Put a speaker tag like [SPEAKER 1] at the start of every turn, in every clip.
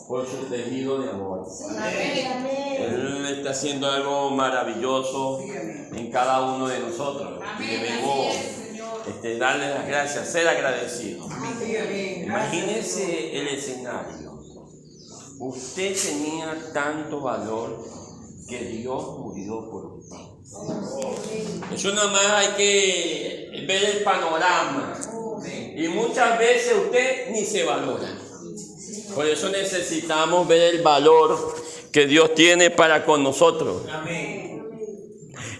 [SPEAKER 1] por su tejido de amor.
[SPEAKER 2] Amén.
[SPEAKER 1] Él está haciendo algo maravilloso en cada uno de nosotros. Y debemos darle las gracias, ser agradecidos. Imagínese el escenario. Usted tenía tanto valor que Dios murió por usted. Eso nada más hay que ver el panorama. Y muchas veces usted ni se valora. Por eso necesitamos ver el valor que Dios tiene para con nosotros.
[SPEAKER 3] Amén.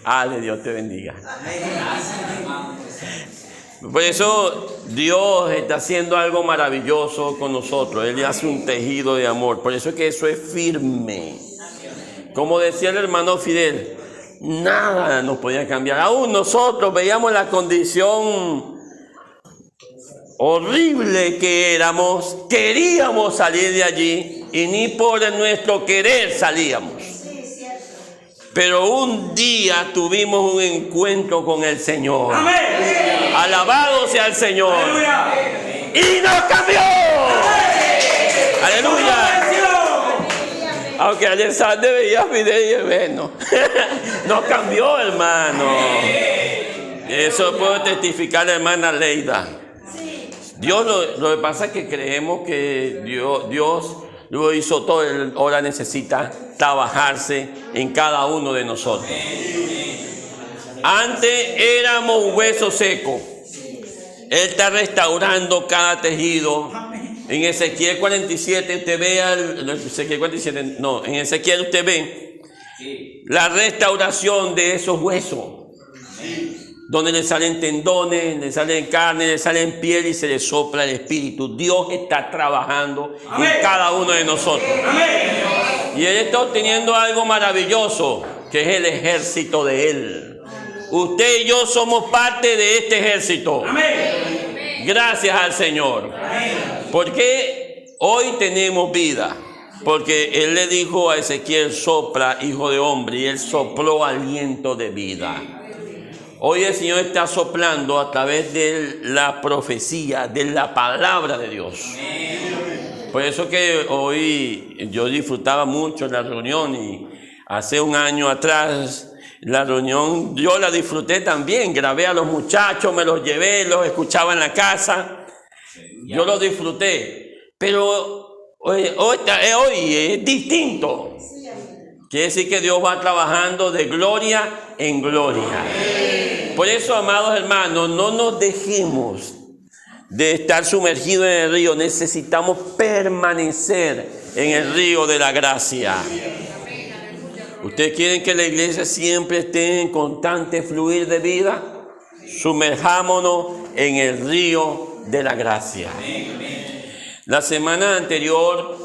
[SPEAKER 1] Ale, Dios te bendiga. Por eso Dios está haciendo algo maravilloso con nosotros. Él hace un tejido de amor. Por eso es que eso es firme. Como decía el hermano Fidel, nada nos podía cambiar. Aún nosotros veíamos la condición horrible que éramos, queríamos salir de allí y ni por nuestro querer salíamos. Pero un día tuvimos un encuentro con el Señor.
[SPEAKER 3] Amén.
[SPEAKER 1] Alabado sea el Señor.
[SPEAKER 3] Aleluya.
[SPEAKER 1] Y nos cambió. Aleluya. Aunque Alexander veía video y bueno, nos cambió, hermano. Eso puedo testificar la hermana Leida. Dios lo que pasa es que creemos que Dios lo hizo todo. Él ahora necesita trabajarse en cada uno de nosotros. Antes éramos un hueso seco. Él está restaurando cada tejido. En Ezequiel 47 usted ve en Ezequiel usted ve la restauración de esos huesos. Donde le salen tendones, le salen carne, le salen piel y se le sopla el espíritu. Dios está trabajando en cada uno de nosotros. Y Él está obteniendo algo maravilloso, que es el ejército de Él. Usted y yo somos parte de este ejército. Gracias al Señor. Porque hoy tenemos vida. Porque Él le dijo a Ezequiel, sopla, hijo de hombre, y Él sopló aliento de vida. Hoy el Señor está soplando a través de la profecía, de la palabra de Dios. Por eso que hoy yo disfrutaba mucho la reunión y hace un año atrás la reunión yo la disfruté también. Grabé a los muchachos, me los llevé, los escuchaba en la casa. Yo lo disfruté. Pero hoy es distinto. Quiere decir que Dios va trabajando de gloria en gloria. Por eso, amados hermanos, no nos dejemos de estar sumergidos en el río. Necesitamos permanecer en el río de la gracia. ¿Ustedes quieren que la iglesia siempre esté en constante fluir de vida? Sumerjámonos en el río de la gracia. La semana anterior,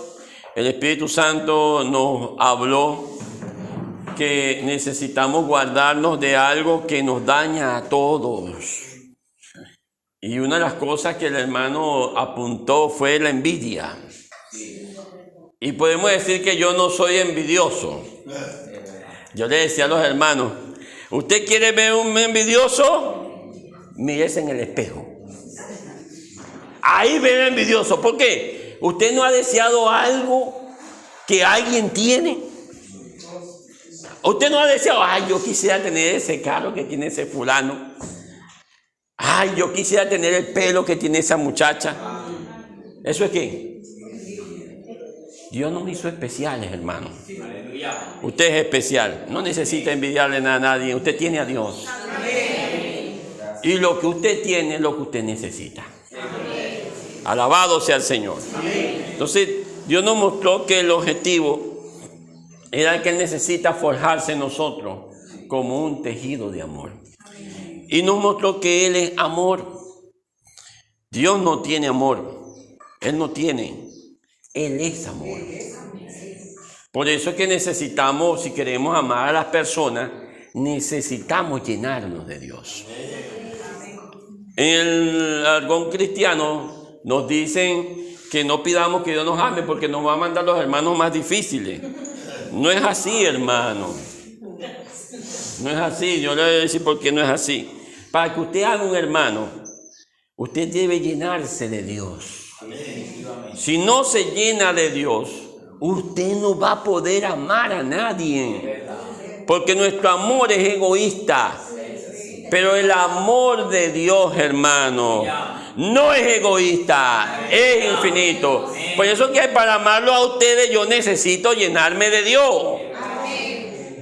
[SPEAKER 1] el Espíritu Santo nos habló que necesitamos guardarnos de algo que nos daña a todos. Y una de las cosas que el hermano apuntó fue la envidia. Y podemos decir que yo no soy envidioso. Yo le decía a los hermanos, ¿usted quiere ver un envidioso? Mírese en el espejo. Ahí ve el envidioso. ¿Por qué? ¿Usted no ha deseado algo que alguien tiene? Usted no ha deseado, ay, yo quisiera tener ese carro que tiene ese fulano. Ay, yo quisiera tener el pelo que tiene esa muchacha. ¿Eso es qué? Dios nos hizo especiales, hermano. Usted es especial. No necesita envidiarle nada a nadie. Usted tiene a Dios. Y lo que usted tiene es lo que usted necesita. Alabado sea el Señor. Entonces, Dios nos mostró que el objetivo era que Él necesita forjarse en nosotros como un tejido de amor. Y nos mostró que Él es amor. Dios no tiene amor. Él no tiene. Él es amor. Por eso es que necesitamos, si queremos amar a las personas, necesitamos llenarnos de Dios. En el argón cristiano nos dicen que no pidamos que Dios nos ame porque nos va a mandar los hermanos más difíciles. No es así, hermano. No es así. Yo le voy a decir por qué no es así. Para que usted haga un hermano, usted debe llenarse de Dios. Si no se llena de Dios, usted no va a poder amar a nadie. Porque nuestro amor es egoísta. Pero el amor de Dios, hermano, no es egoísta, es infinito. Por eso que para amarlo a ustedes yo necesito llenarme de Dios.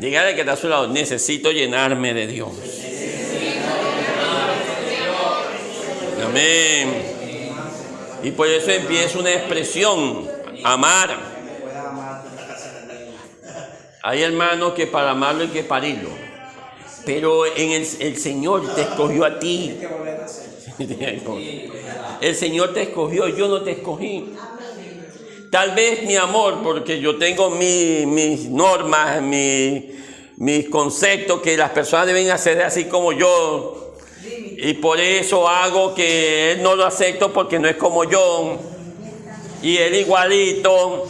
[SPEAKER 1] Dígale que está a su lado, necesito llenarme de Dios. Amén. Y por eso empieza una expresión, amar. Hay hermanos que para amarlo hay que parirlo. Pero el Señor te escogió a ti. El Señor te escogió, yo no te escogí. Tal vez mi amor, porque yo tengo mis normas, mis conceptos, que las personas deben hacer así como yo. Y por eso hago que él no lo acepto porque no es como yo. Y él igualito.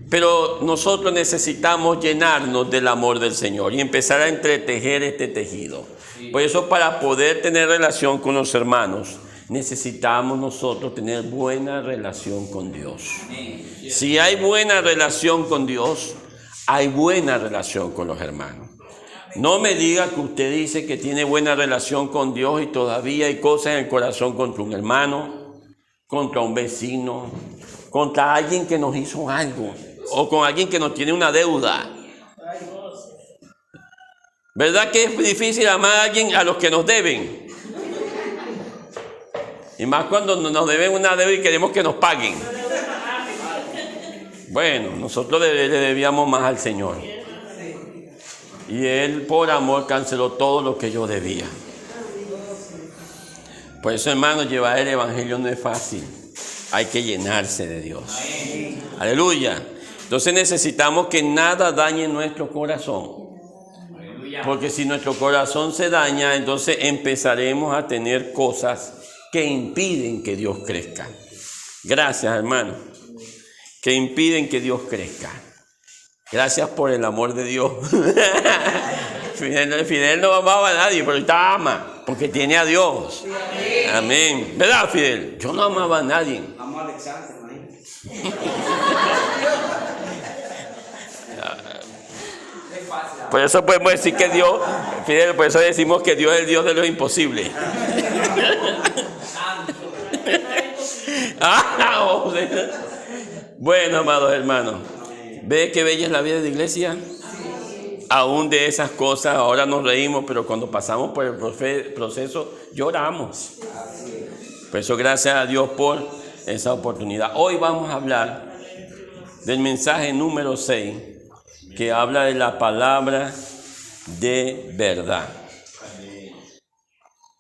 [SPEAKER 1] Pero nosotros necesitamos llenarnos del amor del Señor y empezar a entretejer este tejido. Por eso, para poder tener relación con los hermanos, necesitamos nosotros tener buena relación con Dios. Si hay buena relación con Dios, hay buena relación con los hermanos. No me diga que usted dice que tiene buena relación con Dios y todavía hay cosas en el corazón contra un hermano, contra un vecino, contra alguien que nos hizo algo. O con alguien que nos tiene una deuda. ¿Verdad que es difícil amar a alguien a los que nos deben? Y más cuando nos deben una deuda y queremos que nos paguen. Bueno, nosotros le debíamos más al Señor. Y Él por amor canceló todo lo que yo debía. Por eso, hermanos, llevar el evangelio no es fácil. Hay que llenarse de Dios. Aleluya. Entonces necesitamos que nada dañe nuestro corazón. Porque si nuestro corazón se daña, entonces empezaremos a tener cosas que impiden que Dios crezca. Gracias, hermano. Que impiden que Dios crezca. Gracias por el amor de Dios. Fidel no amaba a nadie, pero ahorita ama, porque tiene a Dios. Amén. ¿Verdad, Fidel? Yo no amaba a nadie.
[SPEAKER 2] Amo a Alexander, ¿no?
[SPEAKER 1] Por eso podemos decir que Dios, Fidel, por eso decimos que Dios es el Dios de lo imposible. Bueno, amados hermanos, ¿ve qué bella es la vida de la iglesia? Aún de esas cosas, ahora nos reímos, pero cuando pasamos por el proceso, lloramos. Por eso, gracias a Dios por esa oportunidad. Hoy vamos a hablar del mensaje número 6, que habla de la palabra de verdad.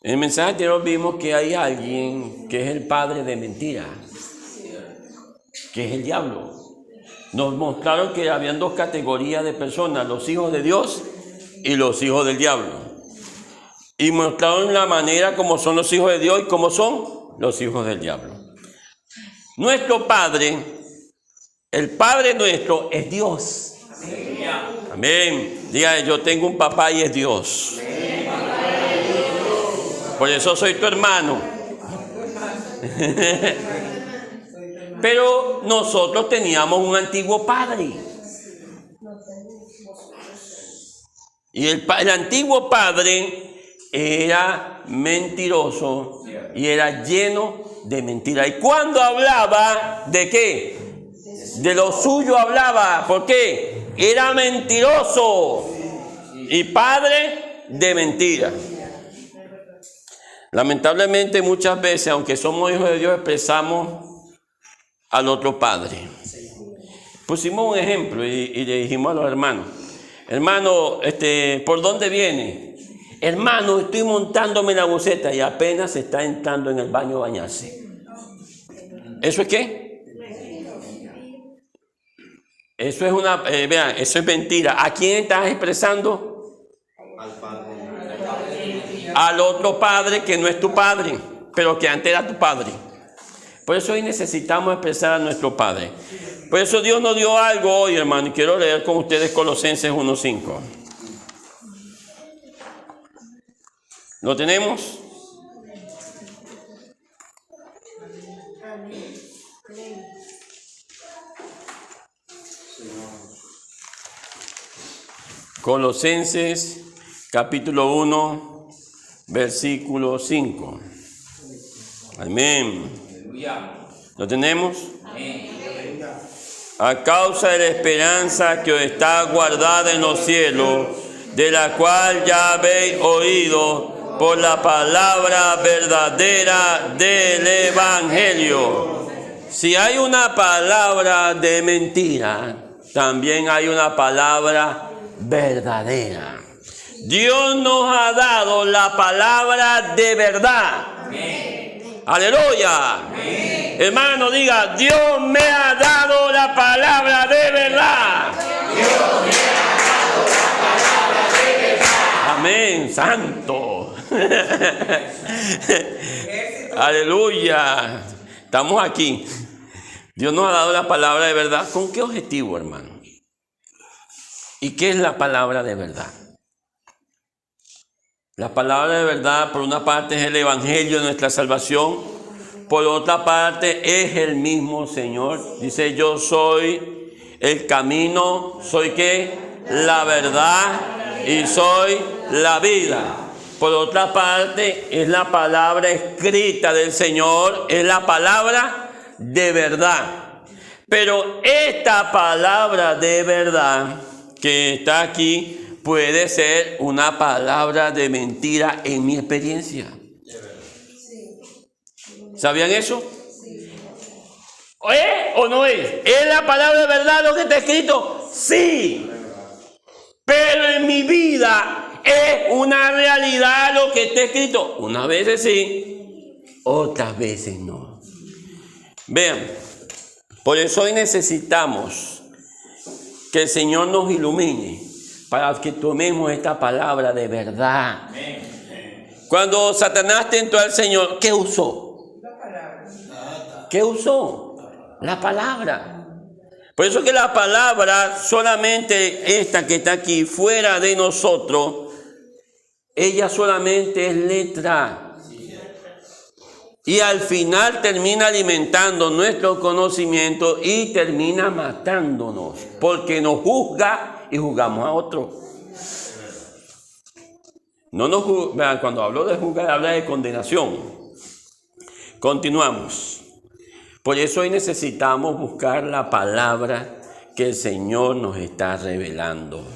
[SPEAKER 1] En el mensaje anterior vimos que hay alguien que es el padre de mentira, que es el diablo. Nos mostraron que habían dos categorías de personas, los hijos de Dios y los hijos del diablo. Y mostraron la manera como son los hijos de Dios y cómo son los hijos del diablo. Nuestro Padre, el Padre nuestro es Dios. Amén. Diga, yo tengo un papá y es Dios. Por eso soy tu hermano. Pero nosotros teníamos un antiguo padre. Y el antiguo padre era mentiroso y era lleno de mentiras. Y cuando hablaba, ¿de qué? De lo suyo hablaba. ¿Por qué? Era mentiroso y padre de mentira. Lamentablemente muchas veces, aunque somos hijos de Dios, expresamos al otro padre. Pusimos un ejemplo y le dijimos a los hermanos, hermano, ¿por dónde viene? Hermano, estoy montándome en la buceta y apenas se está entrando en el baño a bañarse. ¿Eso es qué? Eso es vean, eso es mentira. ¿A quién estás expresando?
[SPEAKER 2] Al padre.
[SPEAKER 1] Al otro padre que no es tu padre, pero que antes era tu padre. Por eso hoy necesitamos expresar a nuestro Padre. Por eso Dios nos dio algo hoy, hermano, y quiero leer con ustedes Colosenses 1:5. ¿Lo tenemos? Colosenses capítulo 1, versículo 5. Amén. ¿Lo tenemos? A causa de la esperanza que os está guardada en los cielos, de la cual ya habéis oído por la palabra verdadera del Evangelio. Si hay una palabra de mentira, también hay una palabra verdadera. Dios nos ha dado la palabra de verdad. Amén. Aleluya. Amén. Hermano, diga, Dios me ha dado la palabra de verdad. Dios me ha dado la palabra de verdad. Amén, santo. Aleluya. Estamos aquí. Dios nos ha dado la palabra de verdad. ¿Con qué objetivo, hermano? ¿Y qué es la palabra de verdad? La palabra de verdad, por una parte, es el evangelio de nuestra salvación. Por otra parte, es el mismo Señor. Dice, yo soy el camino, soy ¿qué? La verdad y soy la vida. Por otra parte, es la palabra escrita del Señor, es la palabra de verdad. Pero esta palabra de verdad que está aquí puede ser una palabra de mentira en mi experiencia. ¿Sabían eso? ¿Es o no es? ¿Es la palabra de verdad lo que está escrito? Sí. Pero en mi vida es una realidad lo que está escrito. Unas veces sí, otras veces no. Vean, por eso hoy necesitamos que el Señor nos ilumine para que tomemos esta palabra de verdad. Cuando Satanás tentó al Señor, ¿qué usó? ¿Qué usó? La palabra. Por eso que la palabra, solamente esta que está aquí, fuera de nosotros, ella solamente es letra. Y al final termina alimentando nuestro conocimiento y termina matándonos, porque nos juzga y juzgamos a otro. No nos juzga, cuando hablo de juzgar, habla de condenación. Continuamos. Por eso hoy necesitamos buscar la palabra que el Señor nos está revelando.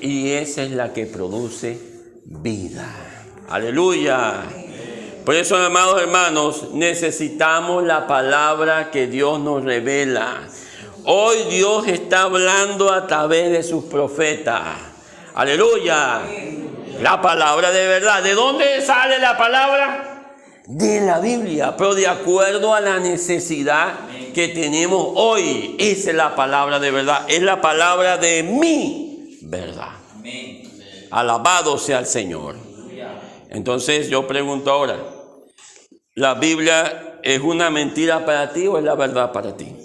[SPEAKER 1] Y esa es la que produce vida. Aleluya. Por eso, amados hermanos, necesitamos la palabra que Dios nos revela. Hoy Dios está hablando a través de sus profetas. Aleluya. La palabra de verdad. ¿De dónde sale la palabra? De la Biblia, pero de acuerdo a la necesidad que tenemos hoy. Esa es la palabra de verdad. Es la palabra de mi verdad. Alabado sea el Señor. Entonces yo pregunto ahora, ¿la Biblia es una mentira para ti o es la verdad para ti?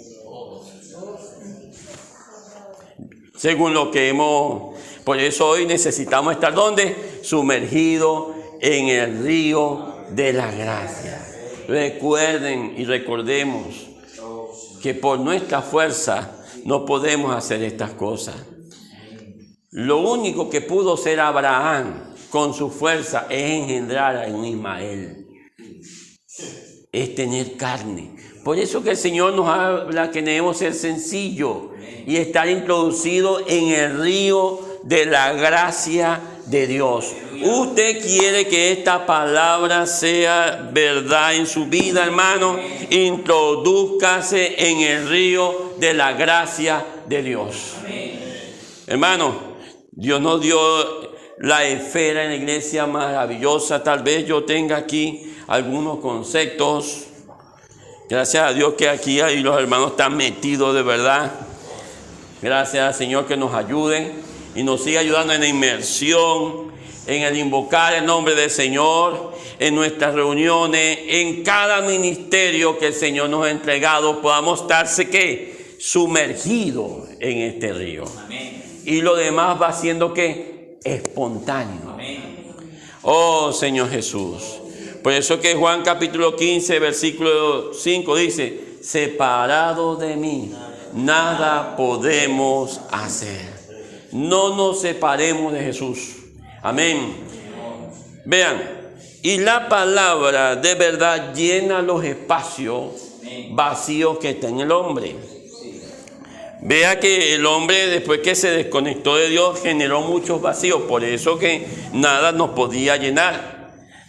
[SPEAKER 1] Según lo que hemos... Por eso hoy necesitamos estar ¿dónde? Sumergidos en el río de la gracia. Recuerden y recordemos que por nuestra fuerza no podemos hacer estas cosas. Lo único que pudo hacer Abraham con su fuerza es engendrar a un Ismael. Es tener carne. Por eso que el Señor nos habla que debemos ser sencillos y estar introducidos en el río de la gracia de Dios. Usted quiere que esta palabra sea verdad en su vida, hermano. Introdúzcase en el río de la gracia de Dios. Hermano, Dios nos dio la esfera en la iglesia maravillosa. Tal vez yo tenga aquí algunos conceptos. Gracias a Dios que aquí hay los hermanos están metidos de verdad. Gracias al Señor que nos ayude y nos siga ayudando en la inmersión, en el invocar el nombre del Señor, en nuestras reuniones, en cada ministerio que el Señor nos ha entregado, podamos estarse ¿qué? Sumergidos en este río. Amén. Y lo demás va siendo ¿qué? Espontáneo. Amén. Oh Señor Jesús. Por eso que Juan capítulo 15, versículo 5 dice, separado de mí, nada podemos hacer. no nos separemos de Jesús. Amén. Vean, y la palabra de verdad llena los espacios vacíos que está en el hombre. Vea que el hombre, después que se desconectó de Dios, generó muchos vacíos. Por eso que nada nos podía llenar.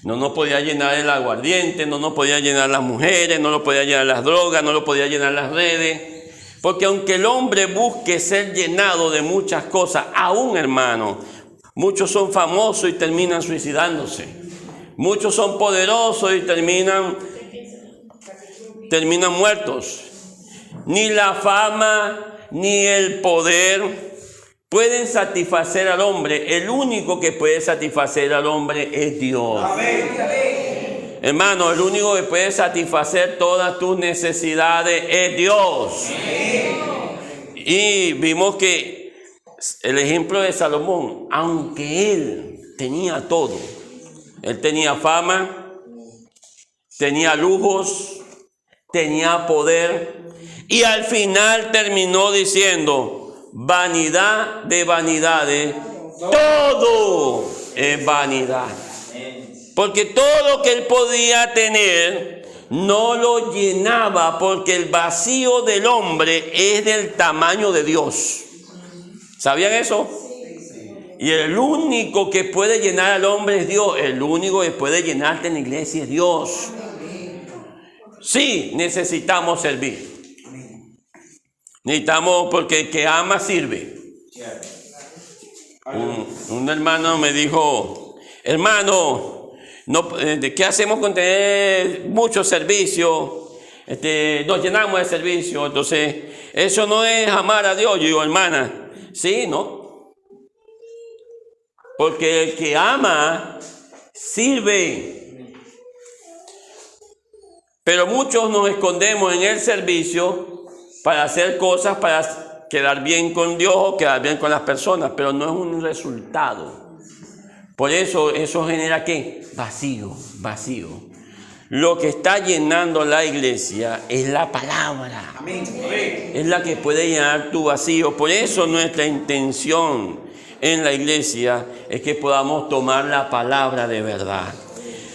[SPEAKER 1] No nos podía llenar el aguardiente, no nos podía llenar las mujeres, no nos podía llenar las drogas, no nos podía llenar las redes. Porque aunque el hombre busque ser llenado de muchas cosas, aún, hermano, muchos son famosos y terminan suicidándose. Muchos son poderosos y terminan muertos. Ni la fama ni el poder pueden satisfacer al hombre. El único que puede satisfacer al hombre es Dios. Amén. Hermano, el único que puede satisfacer todas tus necesidades es Dios. Amén. Y vimos que el ejemplo de Salomón, aunque él tenía todo, él tenía fama, tenía lujos, tenía poder, y al final terminó diciendo: vanidad de vanidades, todo es vanidad. Porque todo lo que él podía tener no lo llenaba, porque el vacío del hombre es del tamaño de Dios. ¿Sabían eso? Y el único que puede llenar al hombre es Dios. El único que puede llenarte en la iglesia es Dios. Sí, necesitamos servir. Necesitamos, porque el que ama sirve. Un hermano me dijo: hermano, no, ¿qué hacemos con tener muchos servicios? Nos llenamos de servicio. Entonces, eso no es amar a Dios. Yo digo: hermana, sí, ¿no? Porque el que ama sirve. Pero muchos nos escondemos en el servicio para hacer cosas, para quedar bien con Dios o quedar bien con las personas, pero no es un resultado. Por eso genera ¿qué? Vacío. Lo que está llenando la iglesia es la palabra. Amén. Es la que puede llenar tu vacío. Por eso nuestra intención en la iglesia es que podamos tomar la palabra de verdad.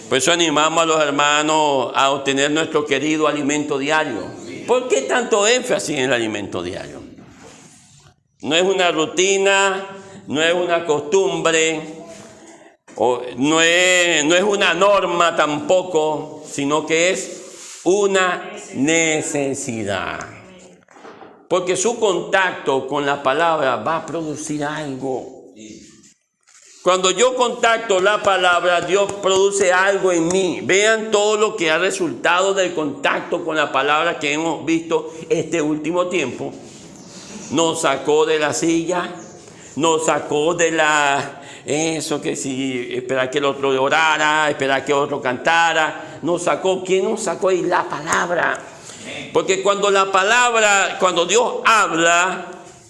[SPEAKER 1] Por eso animamos a los hermanos a obtener nuestro querido alimento diario. ¿Por qué tanto énfasis en el alimento diario? No es una rutina, no es una costumbre, no es una norma tampoco, sino que es una necesidad. Porque su contacto con la palabra va a producir algo. Cuando yo contacto la palabra, Dios produce algo en mí. Vean todo lo que ha resultado del contacto con la palabra que hemos visto este último tiempo. Nos sacó de la silla, nos sacó de eso que si esperar que el otro orara, esperar que el otro cantara. Nos sacó, ¿quién nos sacó ahí? La palabra. Porque cuando Dios habla,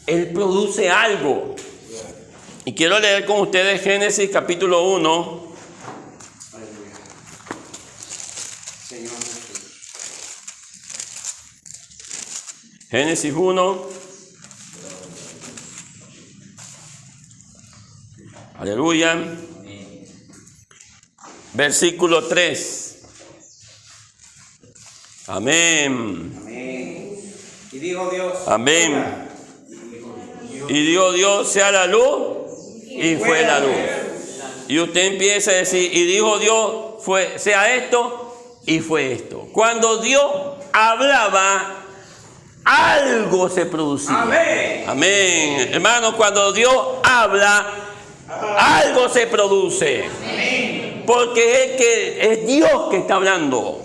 [SPEAKER 1] Él produce algo. Y quiero leer con ustedes Génesis capítulo 1. Génesis 1. Aleluya. Versículo 3. Amén.
[SPEAKER 2] Y dijo Dios.
[SPEAKER 1] Amén. Y dijo Dios: sea la luz. Y fue la luz. Y usted empieza a decir: y dijo Dios, sea esto, y fue esto. Cuando Dios hablaba, algo se producía. Amén. Amén. Hermanos, cuando Dios habla, algo se produce. Amén. Porque es Dios que está hablando.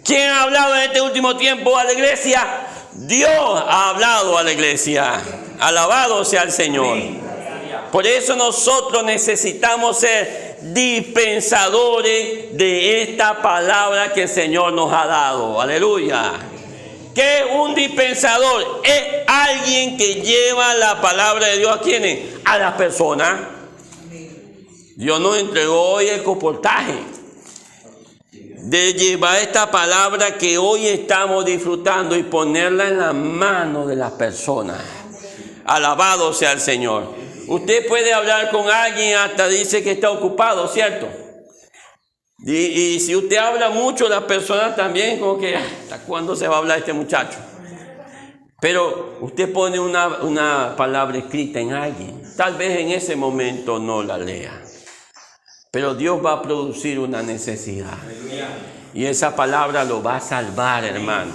[SPEAKER 1] ¿Quién ha hablado en este último tiempo a la iglesia? Dios ha hablado a la iglesia. Alabado sea el Señor. Por eso nosotros necesitamos ser dispensadores de esta palabra que el Señor nos ha dado. Aleluya. ¿Qué es un dispensador? Es alguien que lleva la palabra de Dios. ¿A quiénes? A las personas. Dios nos entregó hoy el comportaje de llevar esta palabra que hoy estamos disfrutando y ponerla en la mano de las personas. Alabado sea el Señor. Usted puede hablar con alguien, hasta dice que está ocupado, ¿cierto? Y si usted habla mucho, las personas también como que, ¿hasta cuándo se va a hablar este muchacho? Pero usted pone una palabra escrita en alguien. Tal vez en ese momento no la lea. Pero Dios va a producir una necesidad. Y esa palabra lo va a salvar, hermano.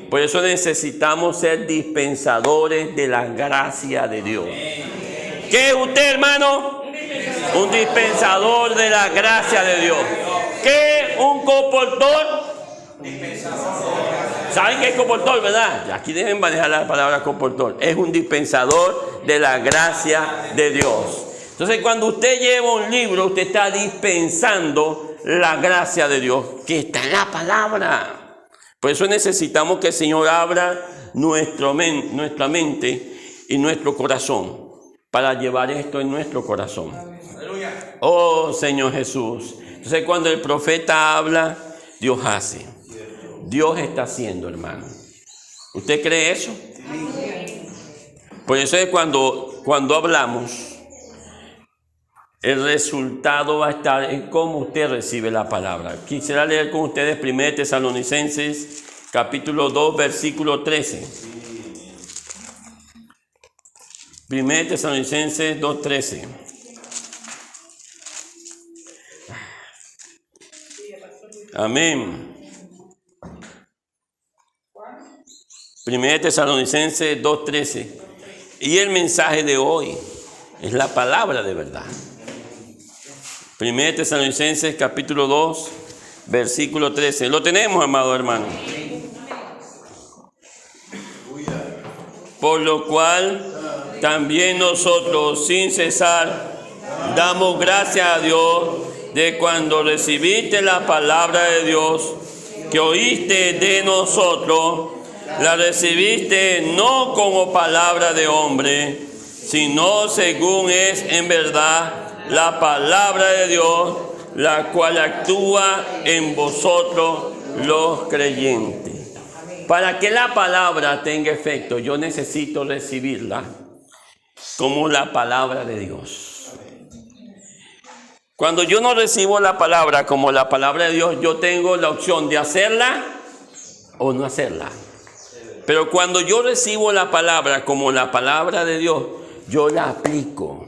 [SPEAKER 1] Por eso necesitamos ser dispensadores de la gracia de Dios. ¿Qué es usted, hermano? Un dispensador de la gracia de Dios. ¿Qué es un comportor? ¿Saben qué es comportor, verdad? Aquí deben manejar la palabra comportor. Es un dispensador de la gracia de Dios. Entonces, cuando usted lleva un libro, usted está dispensando la gracia de Dios que está en la palabra. Por eso necesitamos que el Señor abra nuestra mente y nuestro corazón para llevar esto en nuestro corazón. Oh, Señor Jesús. Entonces, cuando el profeta habla, Dios hace. Dios está haciendo, hermano. ¿Usted cree eso? Por eso es cuando hablamos, el resultado va a estar en cómo usted recibe la palabra. Quisiera leer con ustedes 1 Tesalonicenses, capítulo 2, versículo 13. 1 Tesalonicenses 2:13. Amén. 1 Tesalonicenses 2:13. Y el mensaje de hoy es la palabra de verdad. 1 Tesalonicenses capítulo 2, versículo 13. Lo tenemos, amado hermano. Por lo cual también nosotros sin cesar damos gracias a Dios de cuando recibiste la palabra de Dios que oíste de nosotros, la recibiste no como palabra de hombre, sino según es en verdad la palabra de Dios, la cual actúa en vosotros los creyentes. Para que la palabra tenga efecto, yo necesito recibirla como la palabra de Dios. Cuando yo no recibo la palabra como la palabra de Dios, yo tengo la opción de hacerla o no hacerla. Pero cuando yo recibo la palabra como la palabra de Dios, yo la aplico.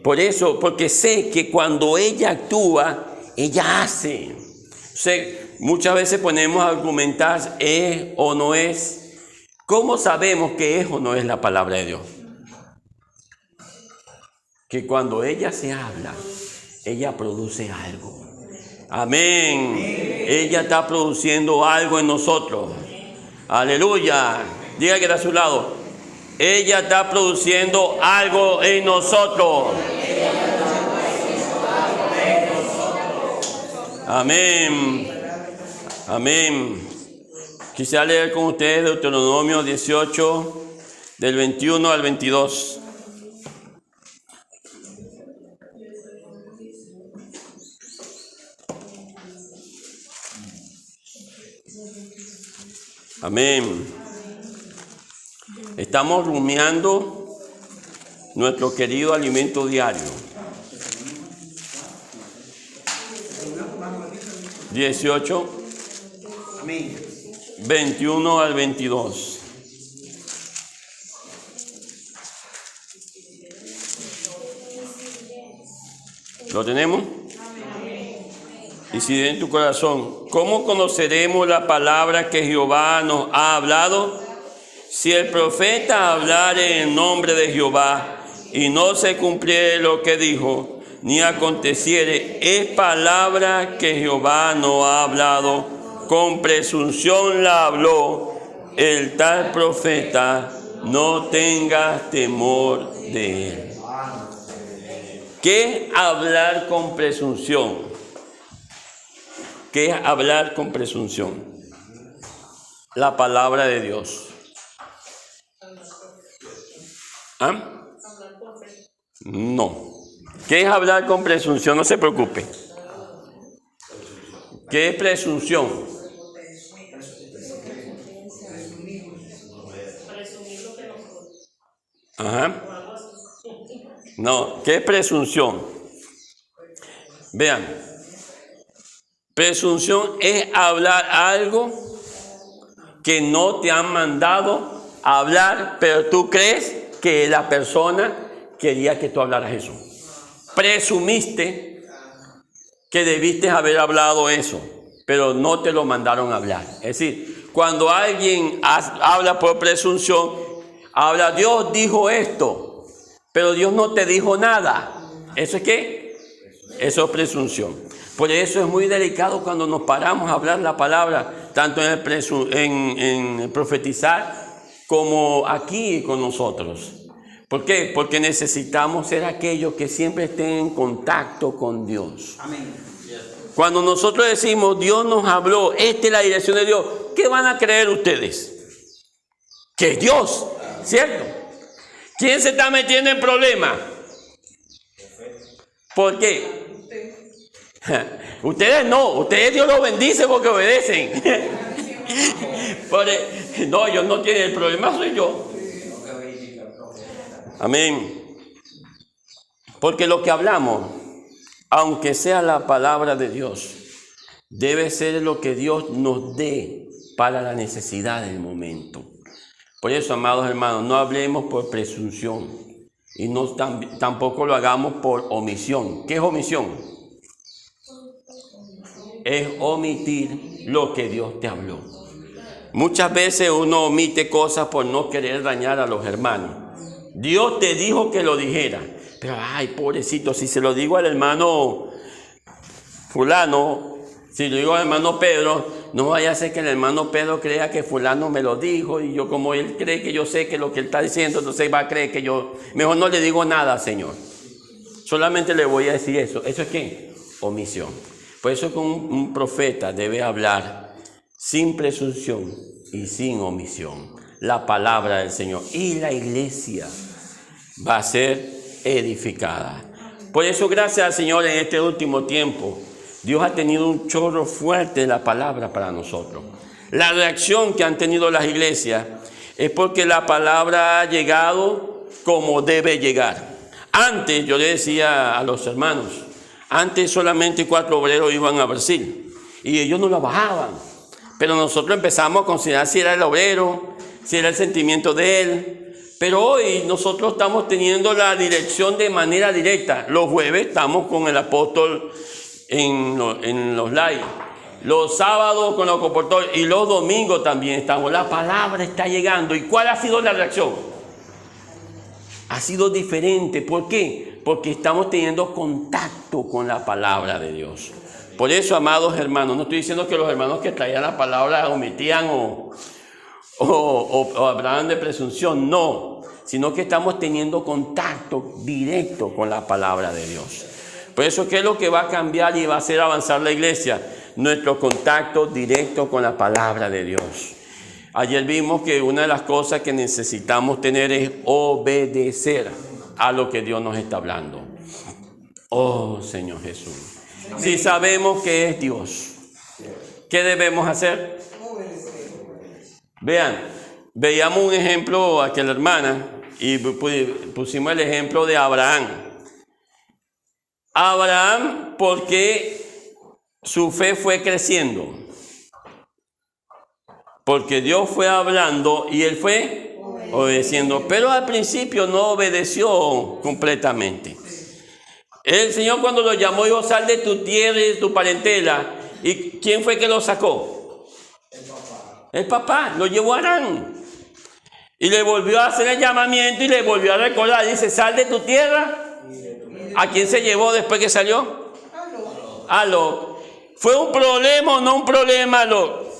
[SPEAKER 1] Por eso, porque sé que cuando ella actúa, ella hace. Muchas veces ponemos a argumentar, ¿es o no es? ¿Cómo sabemos que es o no es la palabra de Dios? Que cuando ella se habla, ella produce algo. Amén. Ella está produciendo algo en nosotros. Aleluya. Diga que está a su lado. Ella está produciendo algo en nosotros. Amén. Amén. Quisiera leer con ustedes Deuteronomio 18, del 21 al 22. Amén. Estamos rumiando nuestro querido alimento diario. 18, 21 al 22. ¿Lo tenemos? Y si en tu corazón, ¿cómo conoceremos la palabra que Jehová nos ha hablado? Si el profeta hablare en nombre de Jehová y no se cumpliere lo que dijo, ni aconteciere, es palabra que Jehová no ha hablado, con presunción la habló el tal profeta, no tengas temor de él. ¿Qué es hablar con presunción? ¿Qué es hablar con presunción? La palabra de Dios. ¿Ah? No. ¿Qué es hablar con presunción? No se preocupe. ¿Qué es presunción? Ajá. No, ¿qué es presunción? Vean, presunción es hablar algo que no te han mandado a hablar, pero tú crees que la persona quería que tú hablaras eso. Presumiste que debiste haber hablado eso, pero no te lo mandaron a hablar. Es decir, cuando alguien habla por presunción, habla, Dios dijo esto, pero Dios no te dijo nada. ¿Eso es qué? Eso es presunción. Por eso es muy delicado cuando nos paramos a hablar la palabra, tanto en profetizar como aquí con nosotros. ¿Por qué? Porque necesitamos ser aquellos que siempre estén en contacto con Dios.
[SPEAKER 2] Amén.
[SPEAKER 1] Cuando nosotros decimos, Dios nos habló, esta es la dirección de Dios, ¿qué van a creer ustedes? Que es Dios, ¿cierto? ¿Quién se está metiendo en problemas? ¿Por qué? Ustedes no, ustedes Dios los bendice porque obedecen. No, ellos no tienen el problema, soy yo. Amén. Porque lo que hablamos, aunque sea la palabra de Dios, debe ser lo que Dios nos dé para la necesidad del momento. Por eso, amados hermanos, no hablemos por presunción y tampoco lo hagamos por omisión. ¿Qué es omisión? Es omitir lo que Dios te habló. Muchas veces uno omite cosas por no querer dañar a los hermanos. Dios te dijo que lo dijera, pero ay, pobrecito, si se lo digo al hermano fulano, si lo digo al hermano Pedro, no vaya a ser que el hermano Pedro crea que fulano me lo dijo y yo, como él cree que yo sé que lo que él está diciendo, entonces va a creer que yo, mejor no le digo nada, Señor. Solamente le voy a decir eso. ¿Eso es qué? Omisión. Por eso que un profeta debe hablar sin presunción y sin omisión la palabra del Señor, y la iglesia va a ser edificada. Por eso, gracias al Señor, en este último tiempo Dios ha tenido un chorro fuerte de la palabra para nosotros. La reacción que han tenido las iglesias es porque la palabra ha llegado como debe llegar. Antes, yo le decía a los hermanos, antes solamente 4 obreros iban a Brasil y ellos no la bajaban, pero nosotros empezamos a considerar si era el obrero, si era el sentimiento de él. Pero hoy nosotros estamos teniendo la dirección de manera directa. Los jueves estamos con el apóstol en los live. Los sábados con los comportadores y los domingos también estamos. La palabra está llegando. ¿Y cuál ha sido la reacción? Ha sido diferente. ¿Por qué? Porque estamos teniendo contacto con la palabra de Dios. Por eso, amados hermanos, no estoy diciendo que los hermanos que traían la palabra omitían o hablaban de presunción, no, sino que estamos teniendo contacto directo con la palabra de Dios. Por eso, ¿qué es lo que va a cambiar y va a hacer avanzar la iglesia? Nuestro contacto directo con la palabra de Dios. Ayer vimos que una de las cosas que necesitamos tener es obedecer a lo que Dios nos está hablando. Oh, Señor Jesús. Si sabemos que es Dios, ¿qué debemos hacer? Vean, veíamos un ejemplo aquí a la hermana y pusimos el ejemplo de Abraham. Abraham, porque su fe fue creciendo. Porque Dios fue hablando y él fue obedeciendo. Pero al principio no obedeció completamente. El Señor, cuando lo llamó, dijo: sal de tu tierra y de tu parentela. ¿Y quién fue que lo sacó? El papá. Lo llevó a Harán. Y le volvió a hacer el llamamiento y le volvió a recordar. Dice: sal de tu tierra. ¿A quién se llevó después que salió? A Lot. ¿Fue un problema o no un problema, Lot?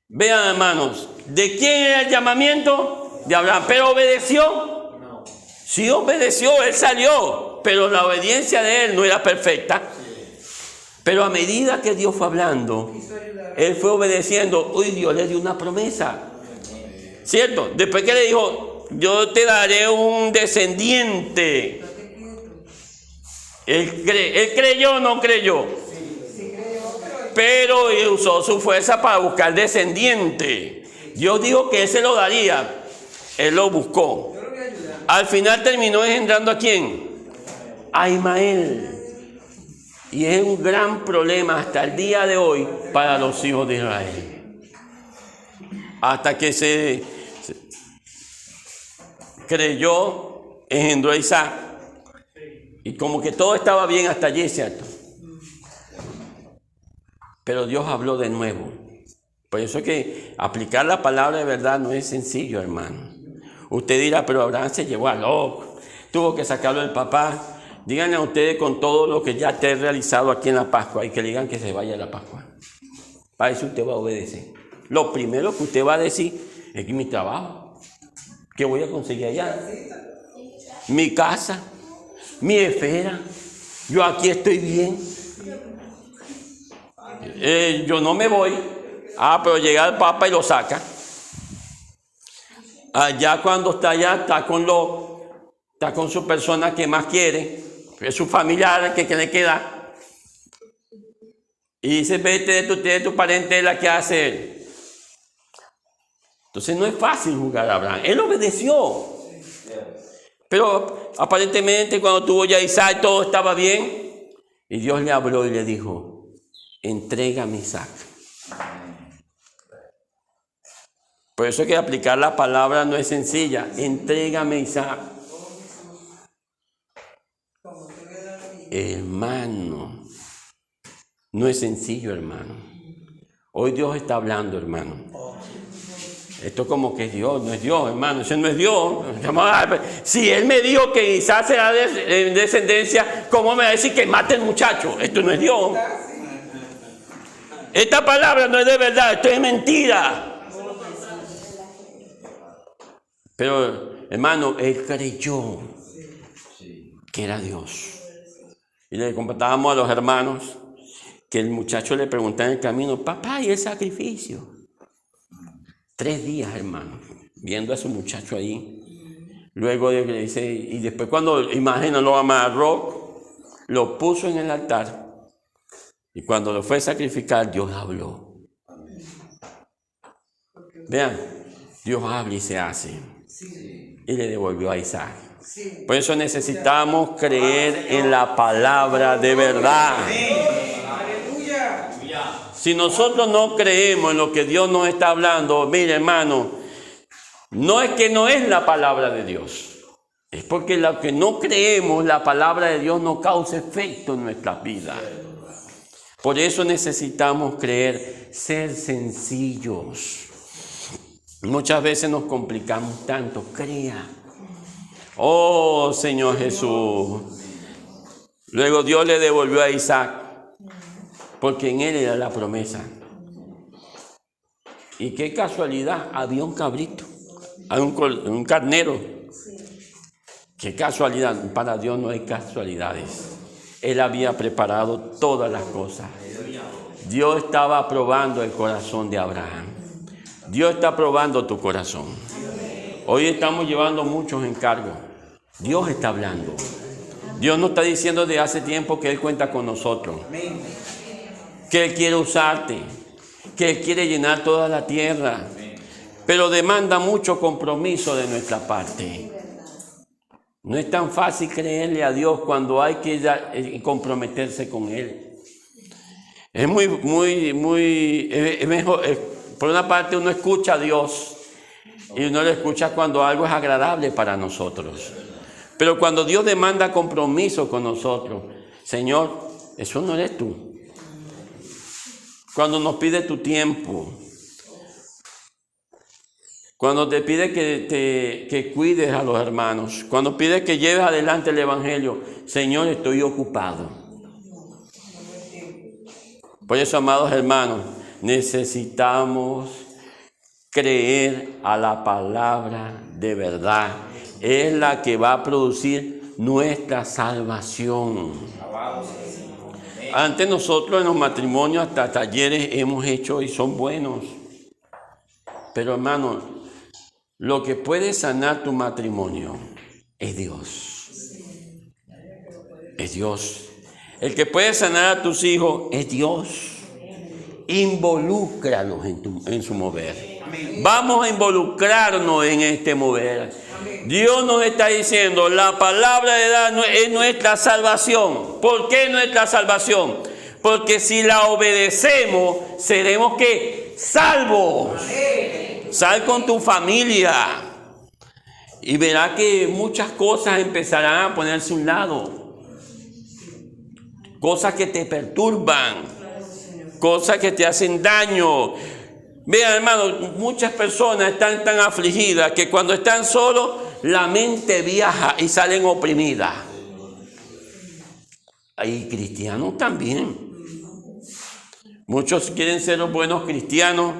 [SPEAKER 1] Vean, hermanos, ¿de quién era el llamamiento? De Abraham. ¿Pero obedeció? Sí, obedeció, él salió, pero la obediencia de él no era perfecta. Pero a medida que Dios fue hablando, él fue obedeciendo. Uy, Dios le dio una promesa, ¿cierto? Después que le dijo: yo te daré un descendiente. Él creyó o no creyó. Pero él usó su fuerza para buscar descendiente. Dios dijo que él se lo daría. Él lo buscó. Al final terminó engendrando ¿a quién? A Ismael. Y es un gran problema hasta el día de hoy para los hijos de Israel. Hasta que se creyó, engendró a Isaac. Y como que todo estaba bien hasta allí, ¿cierto? Pero Dios habló de nuevo. Por eso es que aplicar la palabra de verdad no es sencillo, hermano. Usted dirá, pero Abraham se llevó a loco, tuvo que sacarlo del papá. Díganle a ustedes con todo lo que ya te he realizado aquí en la Pascua y que le digan que se vaya a la Pascua. Para eso usted va a obedecer. Lo primero que usted va a decir es que mi trabajo, ¿qué voy a conseguir allá? Mi casa, mi esfera, yo aquí estoy bien. Yo no me voy. Pero llega el Papa y lo saca. Allá cuando está allá, está con su persona que más quiere, es su familiar que le queda. Y dice, vete de tu parentela, ¿qué hace él? Entonces no es fácil jugar a Abraham. Él obedeció. Pero aparentemente cuando tuvo ya Isaac todo estaba bien. Y Dios le habló y le dijo, entrégame Isaac. Por eso es que aplicar la palabra no es sencilla. Entrégame Isaac. Hermano, no es sencillo, hermano. Hoy Dios está hablando, hermano. Esto como que es Dios, no es Dios, hermano. Eso no es Dios. Si Él me dijo que Isaac será de descendencia, ¿cómo me va a decir que mate al muchacho? Esto no es Dios. Esta palabra no es de verdad, esto es mentira. Pero, hermano, él creyó que era Dios. Y le contábamos a los hermanos que el muchacho le preguntaba en el camino, papá, ¿y el sacrificio? 3 días, hermano, viendo a su muchacho ahí. Luego le dice, y después cuando, imagínate, lo amarró, lo puso en el altar. Y cuando lo fue a sacrificar, Dios habló. Vean, Dios habla y se hace. Y le devolvió a Isaac. Por eso necesitamos creer en la palabra de verdad. Si nosotros no creemos en lo que Dios nos está hablando, mire, hermano, no es que no es la palabra de Dios. Es porque lo que no creemos, la palabra de Dios no causa efecto en nuestras vidas. Por eso necesitamos creer, ser sencillos. Muchas veces nos complicamos tanto. Crea. Oh, Señor Jesús. Luego Dios le devolvió a Isaac, porque en él era la promesa. Y qué casualidad, había un cabrito, un carnero. Qué casualidad, para Dios no hay casualidades. Él había preparado todas las cosas. Dios estaba probando el corazón de Abraham. Dios está probando tu corazón. Hoy estamos llevando muchos encargos. Dios está hablando. Dios nos está diciendo de hace tiempo que Él cuenta con nosotros. Que Él quiere usarte. Que Él quiere llenar toda la tierra. Pero demanda mucho compromiso de nuestra parte. No es tan fácil creerle a Dios cuando hay que comprometerse con Él. Es mejor. Por una parte uno escucha a Dios y uno lo escucha cuando algo es agradable para nosotros. Pero cuando Dios demanda compromiso con nosotros, Señor, eso no eres tú. Cuando nos pide tu tiempo, cuando te pide que cuides a los hermanos, cuando pide que lleves adelante el Evangelio, Señor, estoy ocupado. Por eso, amados hermanos, necesitamos creer a la palabra de verdad. Es la que va a producir nuestra salvación. Antes nosotros en los matrimonios hasta talleres hemos hecho y son buenos. Pero hermano, lo que puede sanar tu matrimonio es Dios. Es Dios. El que puede sanar a tus hijos es Dios. Involúcranos en su mover. Vamos a involucrarnos en este mover. Dios nos está diciendo, la palabra de Dios es nuestra salvación. ¿Por qué nuestra salvación? Porque si la obedecemos, seremos ¿qué? Salvos. Sal con tu familia y verás que muchas cosas empezarán a ponerse a un lado. Cosas que te perturban, cosas que te hacen daño. Vean, hermanos, muchas personas están tan afligidas que cuando están solos, la mente viaja y salen oprimidas. Hay cristianos también. Muchos quieren ser los buenos cristianos,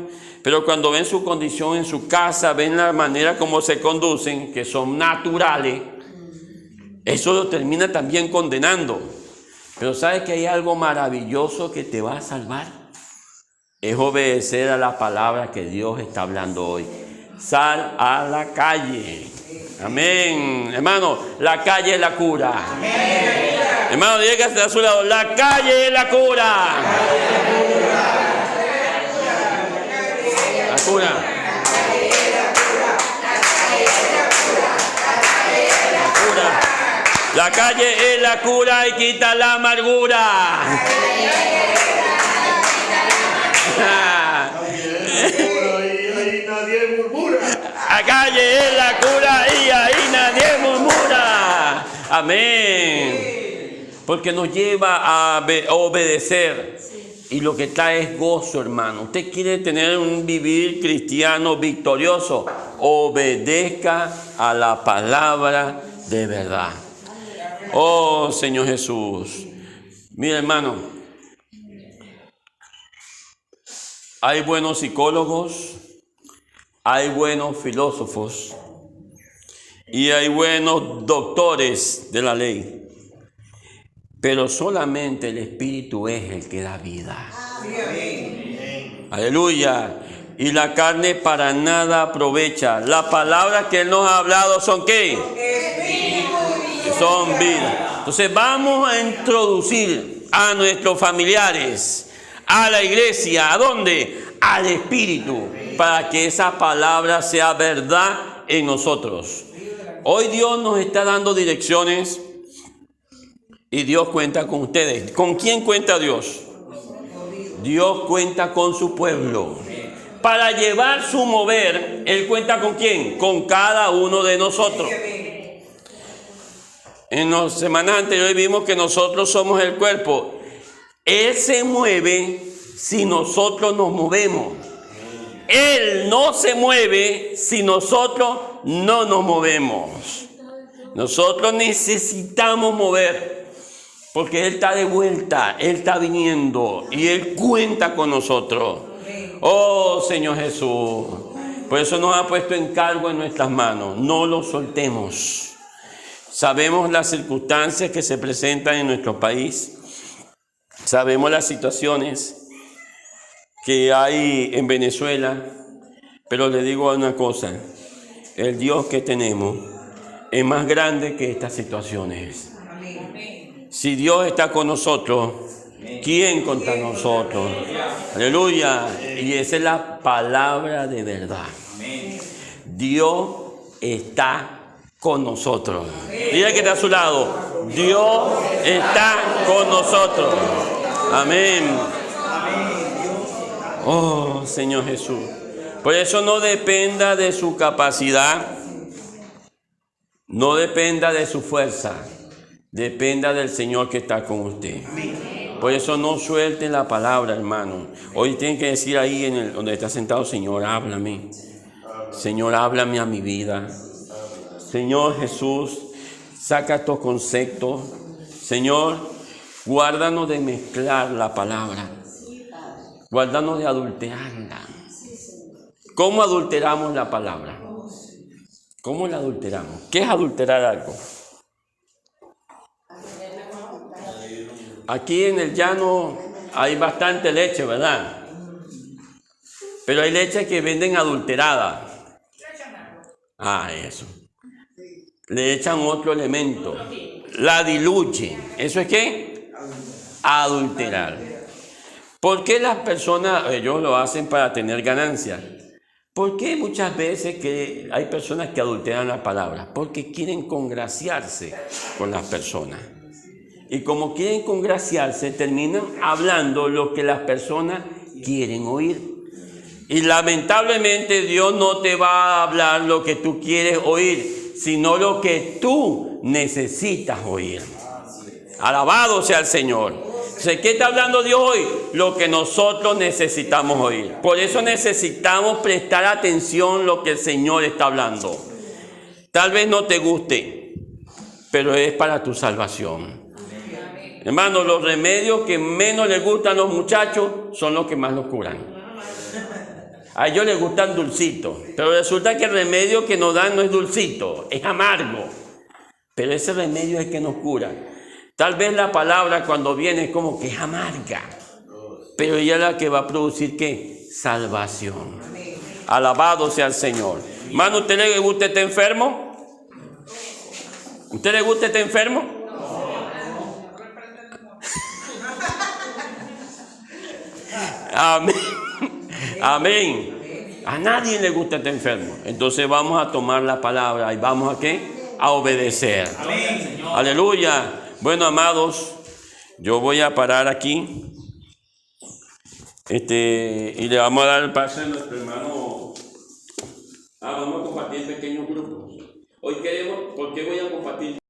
[SPEAKER 1] pero cuando ven su condición en su casa, ven la manera como se conducen, que son naturales, eso lo termina también condenando. Pero ¿sabes que hay algo maravilloso que te va a salvar? Es obedecer a la palabra que Dios está hablando hoy. Sal a la calle. Amén. Hermano, la calle es la cura. Amén. Hermano, dígase a su lado, la calle es la cura. La cura. La cura. La calle es la cura y quita la amargura. La calle es la cura y ahí nadie murmura. Amén. Porque nos lleva a obedecer. Y lo que trae es gozo, hermano. Usted quiere tener un vivir cristiano victorioso. Obedezca a la palabra de verdad. Oh, Señor Jesús. Mira, hermano. Hay buenos psicólogos. Hay buenos filósofos y hay buenos doctores de la ley, pero solamente el Espíritu es el que da vida. Amén. Aleluya. Y la carne para nada aprovecha. Las palabras que Él nos ha hablado son ¿qué? Espíritu. Son vida. Entonces vamos a introducir a nuestros familiares, a la iglesia, ¿a dónde? Al Espíritu, para que esa palabra sea verdad en nosotros. Hoy Dios nos está dando direcciones y Dios cuenta con ustedes. ¿Con quién cuenta Dios? Dios cuenta con su pueblo. Para llevar su mover, Él cuenta ¿con quién? Con cada uno de nosotros. En las semanas anteriores vimos que nosotros somos el cuerpo. Él se mueve si nosotros nos movemos. Él no se mueve si nosotros no nos movemos. Nosotros necesitamos mover, porque Él está de vuelta, Él está viniendo y Él cuenta con nosotros. Oh, Señor Jesús. Por eso nos ha puesto encargo en nuestras manos. No lo soltemos. Sabemos las circunstancias que se presentan en nuestro país. Sabemos las situaciones que hay en Venezuela, pero le digo una cosa, el Dios que tenemos es más grande que estas situaciones. Si Dios está con nosotros, ¿quién contra nosotros? Aleluya. Y esa es la palabra de verdad. Dios está con nosotros. Diga que está a su lado, Dios está con nosotros. Amén. Oh, Señor Jesús. Por eso no dependa de su capacidad, no dependa de su fuerza, dependa del Señor que está con usted. Por eso no suelten la palabra, hermano. Hoy tienen que decir ahí donde está sentado, Señor, háblame. Señor, háblame a mi vida. Señor Jesús, saca estos conceptos. Señor, guárdanos de mezclar la palabra. Guárdanos de adulterarla. ¿Cómo adulteramos la palabra? ¿Cómo la adulteramos? ¿Qué es adulterar algo? Aquí en el llano hay bastante leche, ¿verdad? Pero hay leche que venden adulterada. Ah, eso. Le echan otro elemento. La diluyen. ¿Eso es qué? Adulterar. ¿Por qué las personas, ellos lo hacen para tener ganancias? ¿Por qué muchas veces que hay personas que adulteran la palabra? Porque quieren congraciarse con las personas. Y como quieren congraciarse, terminan hablando lo que las personas quieren oír. Y lamentablemente Dios no te va a hablar lo que tú quieres oír, sino lo que tú necesitas oír. Alabado sea el Señor. ¿Qué está hablando Dios hoy? Lo que nosotros necesitamos oír. Por eso necesitamos prestar atención a lo que el Señor está hablando. Tal vez no te guste, pero es para tu salvación. Hermano, los remedios que menos les gustan a los muchachos son los que más los curan. A ellos les gustan dulcitos, pero resulta que el remedio que nos dan no es dulcito, es amargo. Pero ese remedio es el que nos cura. Tal vez la palabra cuando viene es como que es amarga, pero ella es la que va a producir ¿qué? Salvación. Alabado sea el Señor. Hermano, ¿usted le gusta estar enfermo? ¿Usted le gusta estar enfermo? Amén. Amén. A nadie le gusta estar enfermo. Entonces vamos a tomar la palabra y vamos a ¿qué? A obedecer. Amén. Aleluya. Bueno, amados, yo voy a parar aquí. Y le vamos a dar el pase a nuestro hermano. Vamos a compartir pequeños grupos. Hoy queremos, ¿por qué voy a compartir?